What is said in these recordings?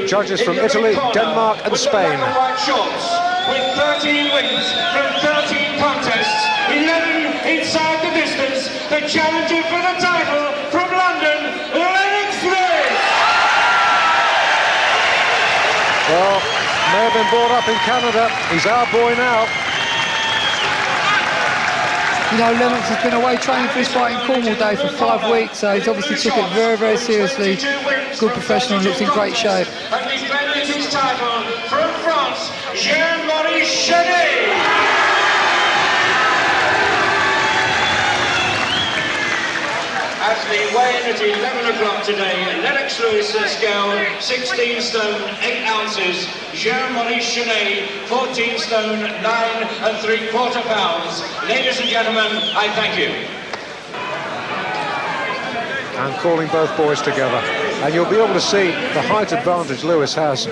Judges from Italy, Denmark and Spain. With 13 wins from 13 contests, 11 inside the distance, the challenger for the title from London, Lennox Lewis! Well, may have been brought up in Canada, he's our boy now. You know, Lennox has been away training for his fight in Cornwall Day for 5 weeks, so he's obviously took it very, very seriously. Good professional, looks in great shape. And defending his title from France, Jean-Marie Chanet! As the weigh-in at 11 o'clock today, Lennox Lewis scale 16 stone 8 ounces, Jean-Marie Chanet 14 stone 9 3/4 pounds. Ladies and gentlemen, I thank you. And calling both boys together, and you'll be able to see the height advantage Lewis has.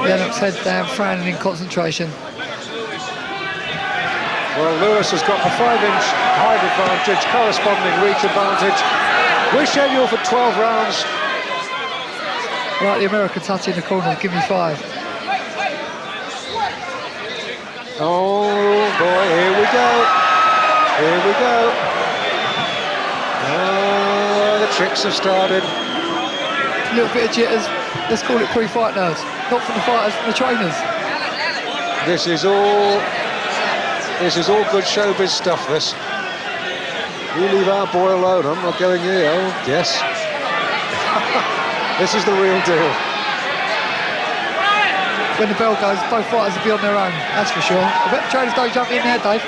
Lennox head down, frowning in concentration. Well, Lewis has got the 5-inch height advantage, corresponding reach advantage. We're scheduled for 12 rounds. Like the American touch in the corner, give me 5. Oh boy, here we go. Here we go. Oh, the tricks have started. A little bit of jitters. Let's call it pre-fight nerves. Not from the fighters, from the trainers. This is all good showbiz stuff, this. You leave our boy alone, I'm not going here. Oh, yes. This is the real deal. When the bell goes, both fighters will be on their own, that's for sure. I bet the trainers don't jump in there, Dave.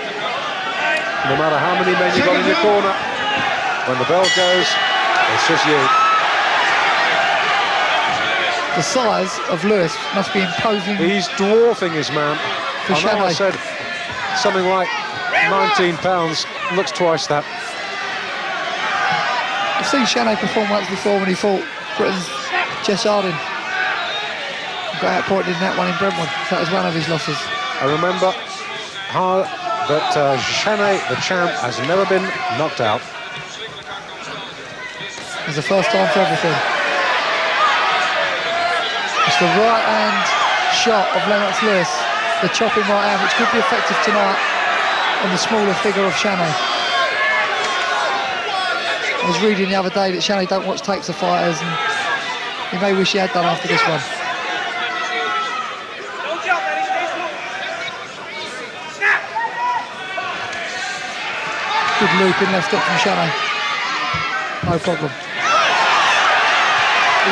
No matter how many men you've got in your corner, when the bell goes, it's just you. The size of Lewis must be imposing. He's dwarfing his man. For I know I Chanet. said something like 19 pounds, looks twice that. I've seen Chanet perform once before when he fought Britain's Jess Harding. Got outpointed in that one in Brentwood. That was one of his losses. I remember how that Chanet, the champ, has never been knocked out. It's the first time for everything. It's the right hand shot of Lennox Lewis, the chopping right hand, which could be effective tonight on the smaller figure of Chanet. I was reading the other day that Chanet don't watch tapes of fighters, and he may wish he had done after this one. Good looping left hook from Chanet. No problem.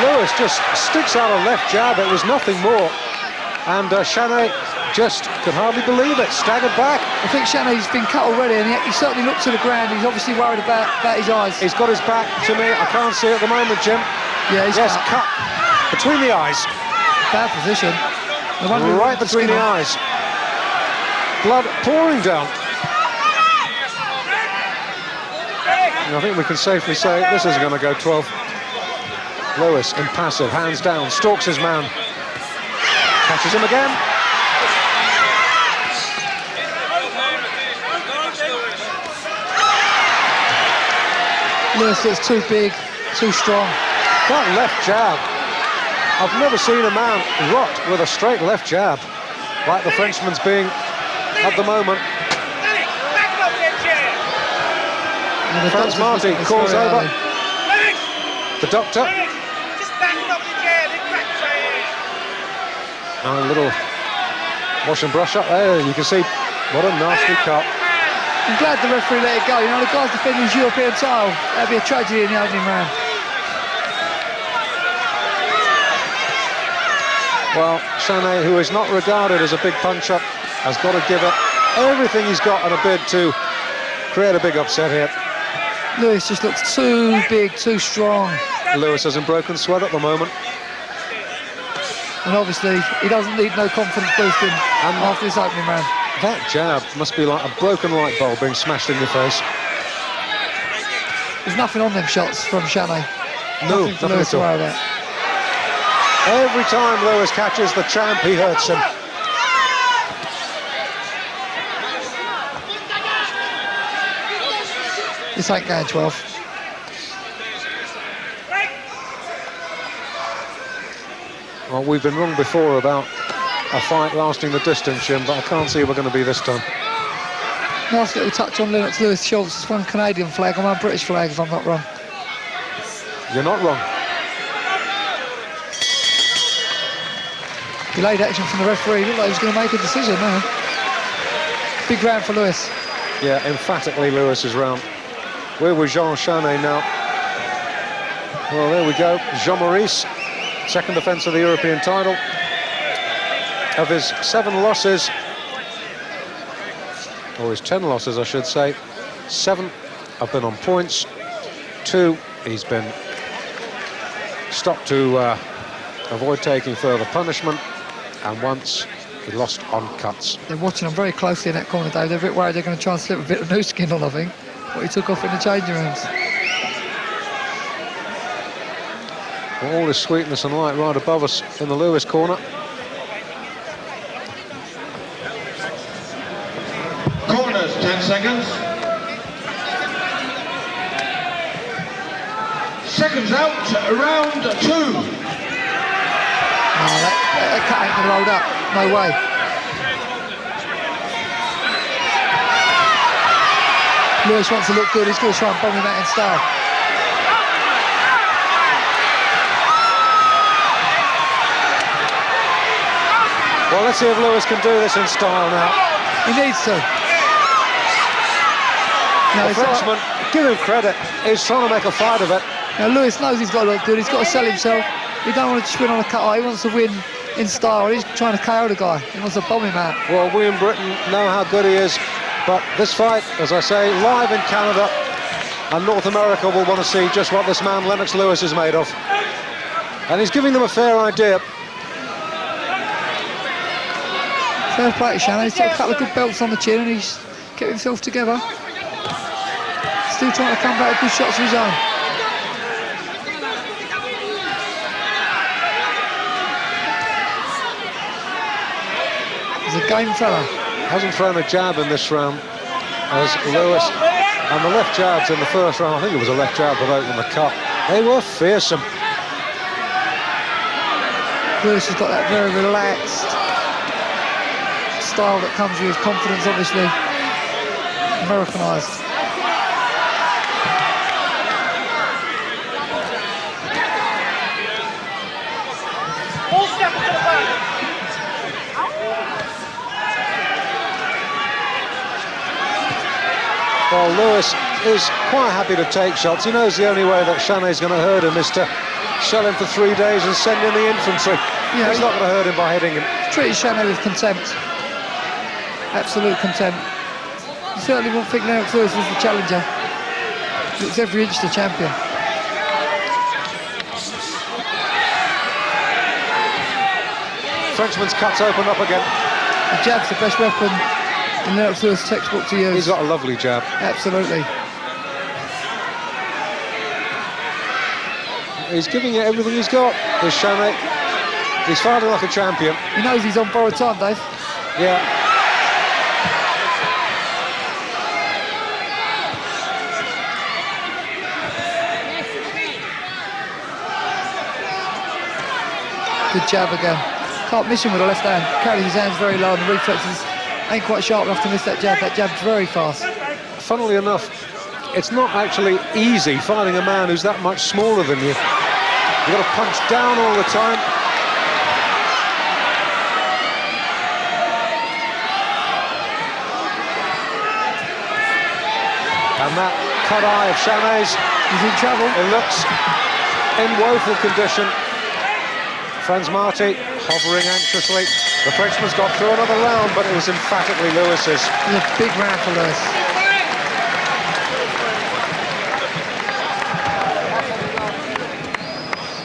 Lewis just sticks out a left jab, it was nothing more. And Chanet just could hardly believe it, staggered back. I think Chanet's been cut already, and he certainly looked to the ground. He's obviously worried about his eyes. He's got his back to me, I can't see it at the moment, Jim. Yeah, he's cut between the eyes. Bad position. Right between the eyes. Blood pouring down. And I think we can safely say this is going to go 12. Lewis, impassive, hands down, stalks his man. Catches him again. Lewis looks too big, too strong. That left jab. I've never seen a man rot with a straight left jab like the Frenchman's being at the moment. Franz Martin calls over. The doctor. And a little wash and brush up there. You can see what a nasty cut. I'm glad the referee let it go. You know, the guy's defending his European title. That'd be a tragedy in the opening round. Well, Chanet, who is not regarded as a big puncher, has got to give it everything he's got on a bid to create a big upset here. Lewis just looks too big, too strong. Lewis has in broken sweat at the moment. And obviously, he doesn't need no confidence boosting after this opening round. That jab must be like a broken light bulb being smashed in your face. There's nothing on them shots from Chanet. No, nothing for Lewis to worry about. Every time Lewis catches the champ, he hurts him. This ain't going 12. Well, we've been wrong before about a fight lasting the distance, Jim, but I can't see we're going to be this time. Nice little touch on Lennox Lewis Schultz. It's one Canadian flag and one British flag, if I'm not wrong. You're not wrong. Delayed action from the referee. Looked like he was going to make a decision now. Big round for Lewis. Yeah, emphatically Lewis's round. Where was Jean Chanet now? Well, there we go. Jean-Maurice, second defence of the European title. Of his 7 losses, or his 10 losses, I should say, 7 have been on points. 2, he's been stopped to avoid taking further punishment, and once he lost on cuts. They're watching him very closely in that corner, Dave. They're a bit worried they're going to try and slip a bit of new skin on, I think, what he took off in the changing rooms. Well, all this sweetness and light right above us in the Lewis corner. Corners, 10 seconds. Seconds out, round 2. No, that cut ain't going to hold up. No way. Lewis wants to look good. He's going to try and bomb him out in style. Well, let's see if Lewis can do this in style now. He needs to. No, The Frenchman, give him credit, he's trying to make a fight of it. Now Lewis knows he's got to look good. He's got to sell himself. He don't want to just win on a cut. He wants to win in style. He's trying to KO the guy. He wants to bomb him out. Well, we in Britain know how good he is, but this fight, as I say, live in Canada, and North America will want to see just what this man Lennox Lewis is made of. And he's giving them a fair idea. Fair play to Shannon. He's got a couple of good belts on the chin and he's kept himself together. Still trying to come back with good shots of his own. He's a game fella. Hasn't thrown a jab in this round as Lewis, and the left jabs in the first round, I think it was a left jab that opened the cut. They were fearsome. Lewis has got that very relaxed style that comes with confidence, obviously. Americanised. Well, Lewis is quite happy to take shots. He knows the only way that Chanet's going to hurt him is to shell him for 3 days and send in the infantry. Yeah, he's not going to hurt him by hitting him. Treated Chanet with contempt. Absolute contempt. You certainly won't think Lennox Lewis was the challenger. Looks every inch the champion. Frenchman's cuts open up again. The jab's the best weapon in Lennox Lewis' textbook to use. He's got a lovely jab. Absolutely. He's giving it everything he's got. There's Chanet. He's fighting like a champion. He knows he's on borrowed time, Dave. Yeah. Good jab again. Can't miss him with the left hand. Carries his hands very low and the reflexes ain't quite sharp enough to miss that jab. That jab's very fast. Funnily enough, it's not actually easy fighting a man who's that much smaller than you. You've got to punch down all the time. And that cut eye of Chanet's, He's in trouble. it looks in woeful condition. Franz Marti hovering anxiously. The Frenchman's got through another round, but it was emphatically Lewis's. It's a big round for Lewis.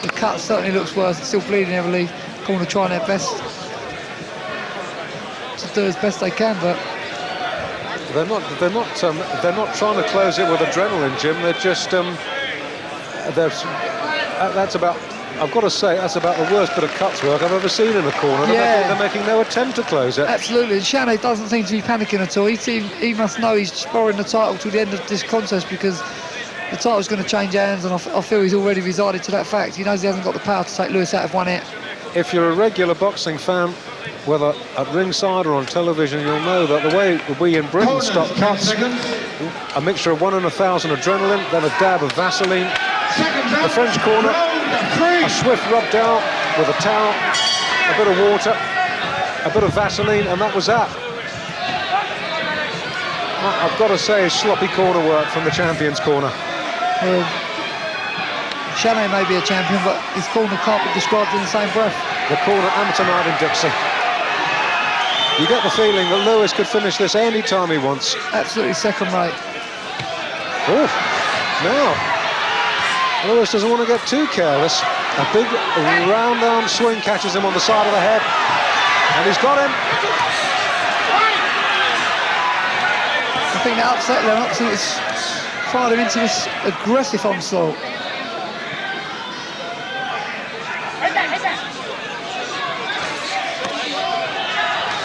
The cut certainly looks worse. It's still bleeding heavily. Corner trying their best to do as best they can, but They're not trying to close it with adrenaline, Jim. They're just that's about. I've got to say, that's about the worst bit of cuts work I've ever seen in a corner. Yeah. They're making no attempt to close it. absolutely. And Chanet doesn't seem to be panicking at all. He must know he's borrowing the title to the end of this contest because the title's going to change hands, and I feel he's already resided to that fact. He knows he hasn't got the power to take Lewis out of one hit. if you're a regular boxing fan, whether at ringside or on television, you'll know that the way we in Britain stop cuts, a mixture of 1 in 1,000 adrenaline, then a dab of Vaseline. The French corner, a swift rub down with a towel, a bit of water, a bit of Vaseline, and that was that. I've got to say, sloppy corner work from the champion's corner. Chanet may be a champion, but his corner can't be described in the same breath. The corner amateur night in Dixie. You get the feeling that Lewis could finish this any time he wants. Absolutely second rate. Oh, now Lewis doesn't want to get too careless. A big round arm swing catches him on the side of the head, and he's got him. I think that upset Lennox, and it's fired him into this aggressive onslaught.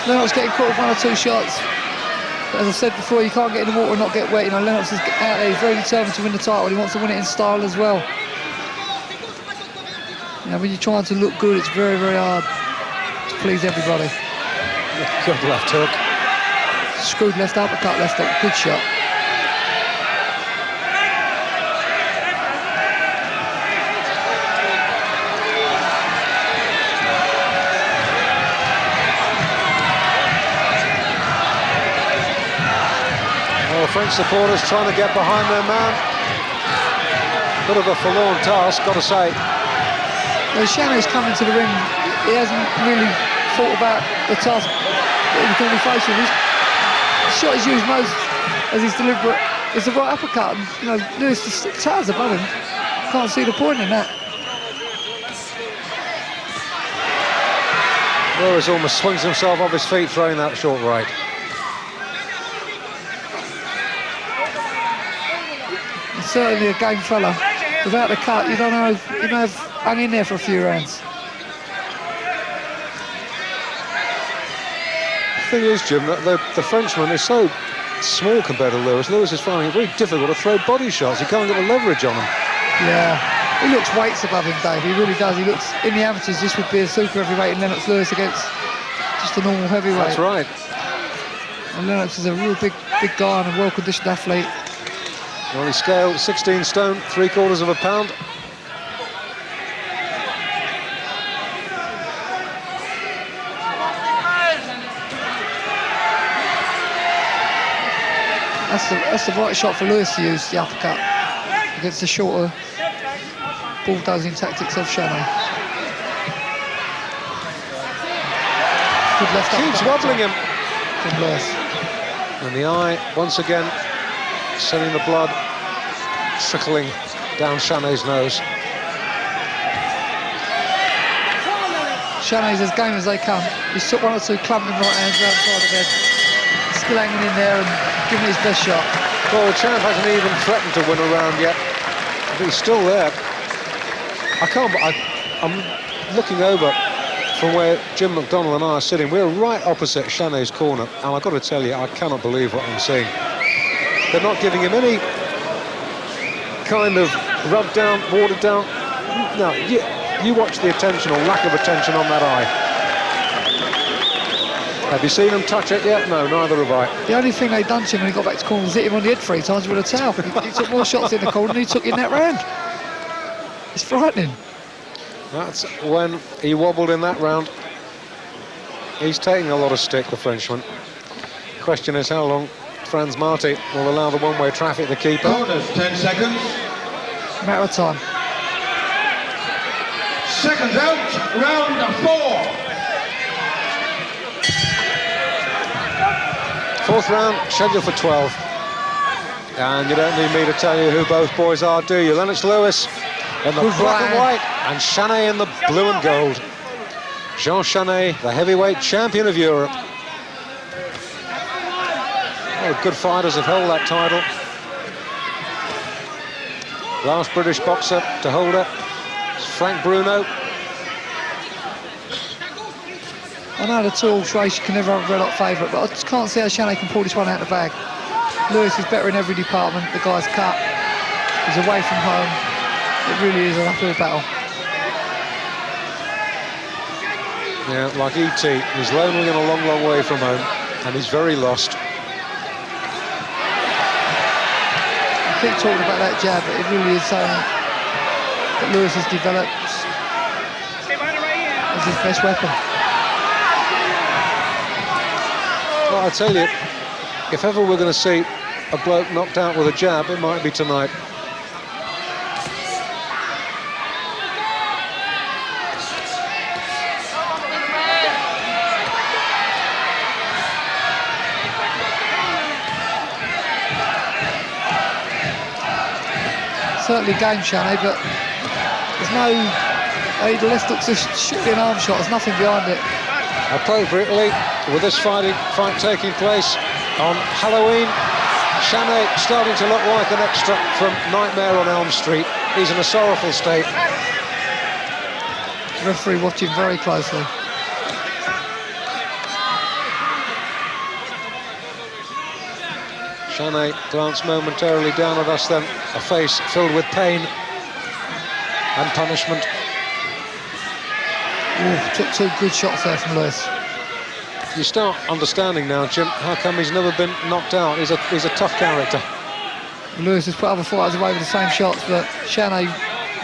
Lennox getting caught with 1 or 2 shots. But as I said before, you can't get in the water and not get wet. You know, Lennox is out there, he's very determined to win the title. He wants to win it in style as well. You know, when you're trying to look good, it's very, very hard to please everybody. Good left hook. Screwed left uppercut, left hook, good shot. French supporters trying to get behind their man. Bit of a forlorn task, got to say. Well, Chanet's coming to the ring. He hasn't really thought about the task that he's going to be facing. The shot he's used most as he's deliberate is the right uppercut. And, you know, Lewis just towers above him. Can't see the point in that. Lewis almost swings himself off his feet throwing that short right. Certainly a game fella. Without the cut, you don't know, you may have hung in there for a few rounds. The thing is, Jim, that the Frenchman is so small compared to Lewis. Lewis is finding it very difficult to throw body shots. He can't get the leverage on him. Yeah, he looks weights above him, Dave. He really does. He looks, in the amateurs, this would be a super heavyweight in Lennox Lewis against just a normal heavyweight. That's right. And Lennox is a real big guy and a well-conditioned athlete. Well, he scaled 16 stone, 3/4 of a pound. That's the right shot for Lewis to use, the uppercut, against the shorter bulldozing tactics of Chanet. Good left uppercut. Keeps wobbling him. From Lewis. And the eye, once again, sending the blood trickling down Chanet's nose. Chanet's as game as they come. He's took 1 or 2 clumping right hands around the side of the head. Still hanging in there and giving his best shot. Well, the champ hasn't even threatened to win a round yet, but he's still there. I'm looking over from where Jim McDonnell and I are sitting. We're right opposite Chanet's corner, and I've got to tell you, I cannot believe what I'm seeing. They're not giving him any kind of rub down, watered down. No, you watch the attention or lack of attention on that eye. Have you seen him touch it yet? No, neither have I. The only thing they done to him when he got back to corner was hit him on the head 3 times with a towel. He took more shots in the corner than he took in that round. It's frightening. That's when he wobbled in that round. He's taking a lot of stick, the Frenchman. Question is how long Franz Marti will allow the one-way traffic to keep up. Corners, 10 seconds. Matter of time. Seconds out, round 4. Fourth round, scheduled for 12. And you don't need me to tell you who both boys are, do you? Lennox Lewis in the black and white, and Chanet in the blue and gold. Jean Chanet, the heavyweight champion of Europe. Oh, good fighters have held that title. Last British boxer to hold it is Frank Bruno. I know the 2-horse race, you can never have a red hot favourite, but I just can't see how Chanet can pull this one out of the bag. Lewis is better in every department. The guy's cut. He's away from home. It really is an uphill battle. Yeah, like E.T. He's lonely and a long, long way from home, and he's very lost. I keep talking about that jab, but it really is something that Lewis has developed as his best weapon. Well, I tell you, if ever we're going to see a bloke knocked out with a jab, it might be tonight. Certainly game, Chanet, but there's no... the left hook's should be an arm shot, there's nothing behind it. Appropriately, with this fight taking place on Halloween, CHANET starting to look like an extra from Nightmare on Elm Street. He's in a sorrowful state. The referee watching very closely. CHANET glanced momentarily down at us then, a face filled with pain and punishment. Ooh, took two good shots there from Lewis. You start understanding now, Jim, how come he's never been knocked out. He's a tough character. Lewis has put other fighters away with the same shots, but CHANET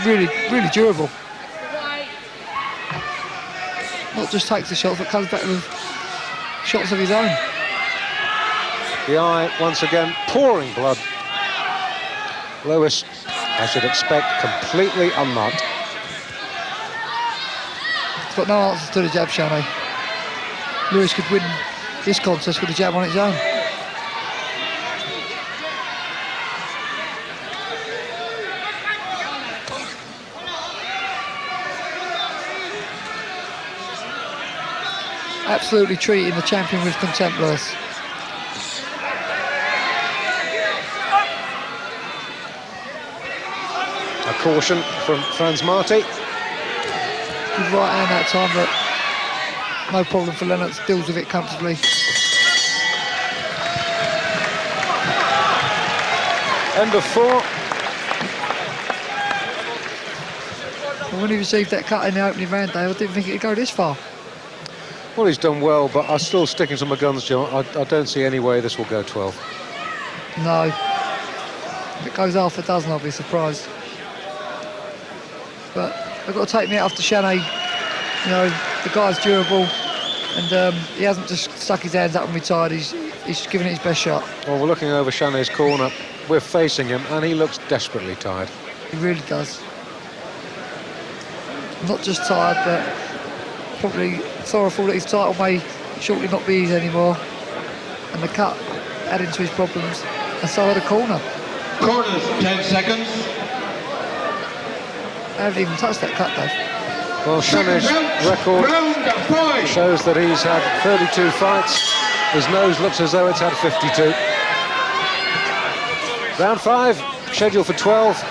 really, really durable. Not just takes the shots, but comes back with shots of his own. The eye, once again, pouring blood. Lewis, I should expect, completely unmarked. He's got no answers to the jab, CHANET. Lewis could win this contest with a jab on its own. Absolutely treating the champion with contempt, Lewis. A caution from Franz Marti. Good right hand that time, but no problem for Lennox, deals with it comfortably. End of 4. When he received that cut in the opening round, Dave, I didn't think it'd go this far. Well, he's done well, but I'm still sticking to my guns, Joe. I don't see any way this will go 12. No. If it goes half a dozen, I'll be surprised. But I've got to take me out after CHANET. You know, the guy's durable, and he hasn't just stuck his hands up and retired. He's given it his best shot. Well, we're looking over CHANET's corner. We're facing him, and he looks desperately tired. He really does. Not just tired, but probably sorrowful that his title may shortly not be his anymore. And the cut adding to his problems. And so are the corner. Corners, 10 seconds. I haven't even touched that cut, Dave. Well, CHANET's record shows that he's had 32 fights. His nose looks as though it's had 52. Round 5, scheduled for 12.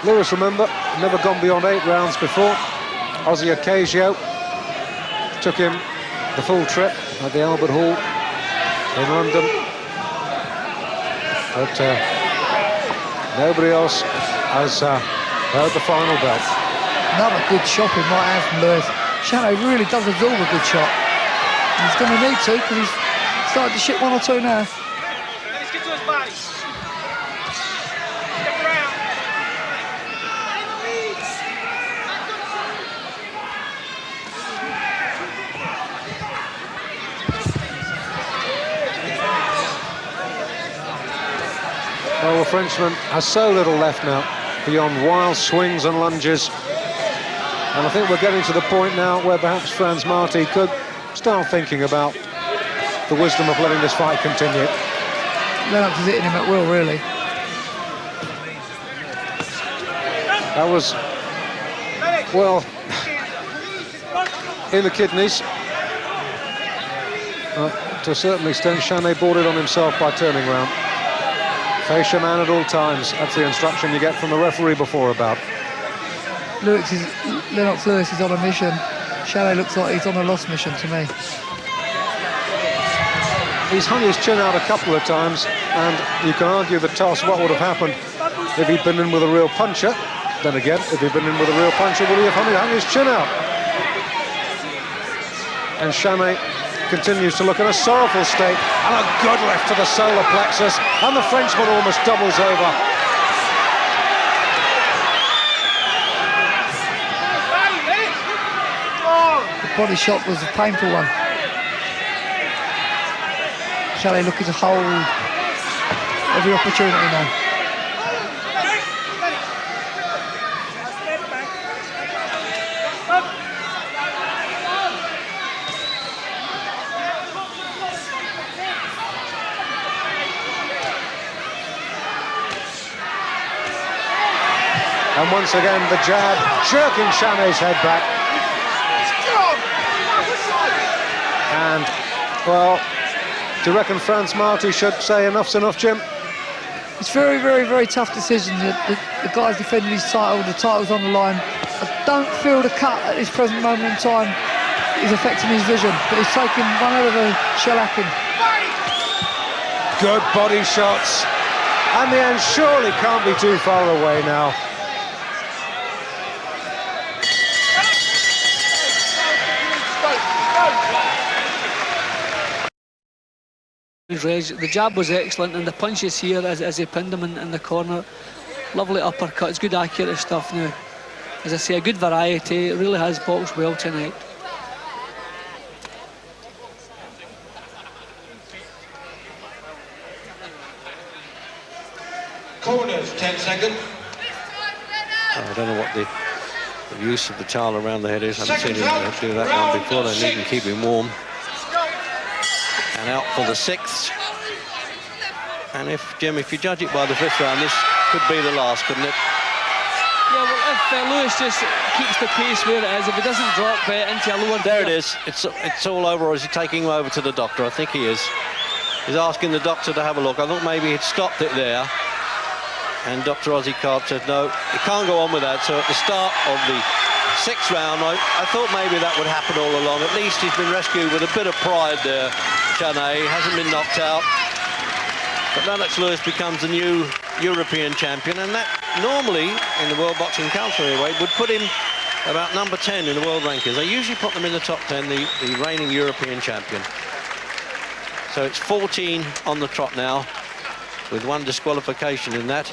Lewis, remember, never gone beyond 8 rounds before. Ozzy Ocasio took him the full trip at the Albert Hall in London. But nobody else has heard the final bell. Another good shopping right hand from Lewis. CHANET really does absorb a good shot. And he's going to need to, because he's started to ship 1 or 2 now. Let's get to his body. Step around. Well, the Frenchman has so little left now beyond wild swings and lunges. And I think we're getting to the point now where perhaps Franz Marti could start thinking about the wisdom of letting this fight continue. Lennox is hitting him at will, really. That was, well, in the kidneys. To a certain extent, CHANET brought it on himself by turning round. Face your man at all times. That's the instruction you get from the referee before a bout. Lennox Lewis is on a mission. CHANET looks like he's on a lost mission to me. He's hung his chin out a couple of times, and you can argue the toss, what would have happened if he'd been in with a real puncher. Then again, if he'd been in with a real puncher, would he have hung his chin out? And CHANET continues to look in a sorrowful state, and a good left to the solar plexus, and the Frenchman almost doubles over. The body shot was a painful one. CHANET looking to hold every opportunity now. And once again, the jab jerking CHANET's head back. And, well, do you reckon France Marty should say enough's enough, Jim? It's very, very, very tough decision. The guy's defending his title, the title's on the line. I don't feel the cut at this present moment in time is affecting his vision, but he's taking one hell of a shellacking. Good body shots. And the end surely can't be too far away now. The jab was excellent, and the punches here as he pinned him in the corner. Lovely uppercuts, good accurate stuff now. As I say, a good variety. It really has boxed well tonight. Corners, 10 seconds. I don't know what the use of the towel around the head is. I haven't seen him do that one before. They need to keep him warm. And out for the 6th. And Jim, if you judge it by the 5th round, this could be the last, couldn't it? Yeah, well, if Lewis just keeps the pace where it is, if he doesn't drop into a lower... There it is. It's all over, or is he taking him over to the doctor? I think he is. He's asking the doctor to have a look. I thought maybe he'd stopped it there. And Dr. Ozzy Carp said, no, he can't go on with that. So at the start of the 6th round, I thought maybe that would happen all along. At least he's been rescued with a bit of pride there. CHANET hasn't been knocked out. But Lennox Lewis becomes the new European champion, and that normally, in the World Boxing Council anyway, would put him about number 10 in the world rankings. They usually put them in the top 10, the reigning European champion. So it's 14 on the trot now, with one disqualification in that.